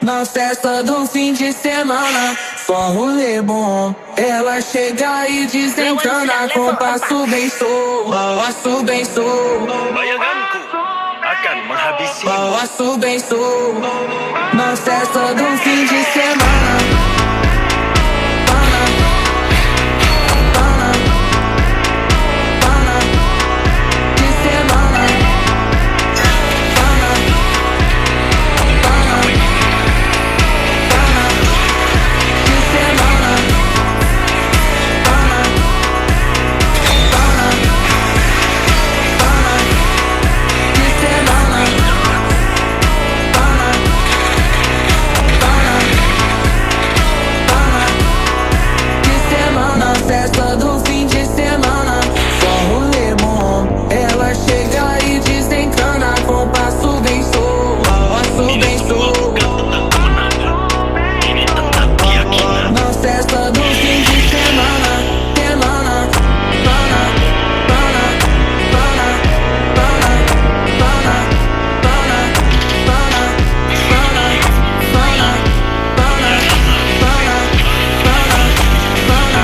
Na festa do fim de semana, só rolê bom. Ela chega e desencana com passo bem solto, passo bem solto. Bayanganku akan menghabisimu. Passo bem solto. Na festa do fim de semana. Festa do fim de semana, só rolê bom. Ela chega e desencana com passo bem solto, passo bem solto. Na festa do fim de semana, semana, pana, pana, pana, pana, pana, pana, pana, pana, pana,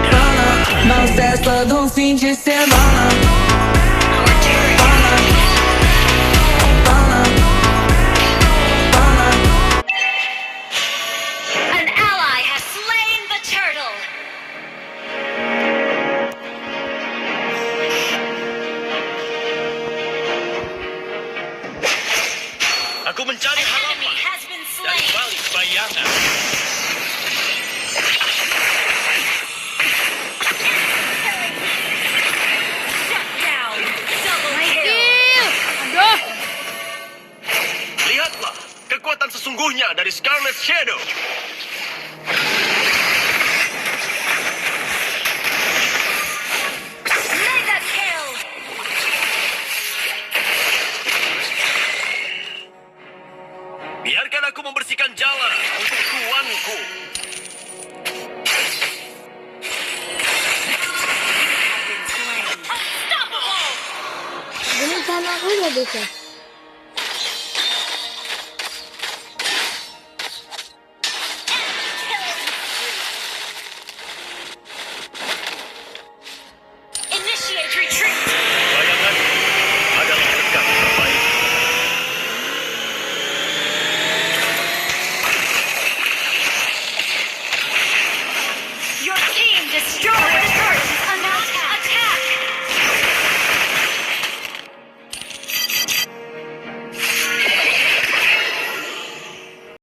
pana, na festa do fim de semana. An ally has slain the turtle. Aku mencari An enemy harapan has been dari slain. balik bayangan. Shut down. Double kill. Aduh. Lihatlah kekuatan sesungguhnya dari Scarlet Shadow. Mega kill. Biarkan aku membersihkan jalan untuk tuanku. Have been slain. Unstoppable. Ini tanah aku udah bisa.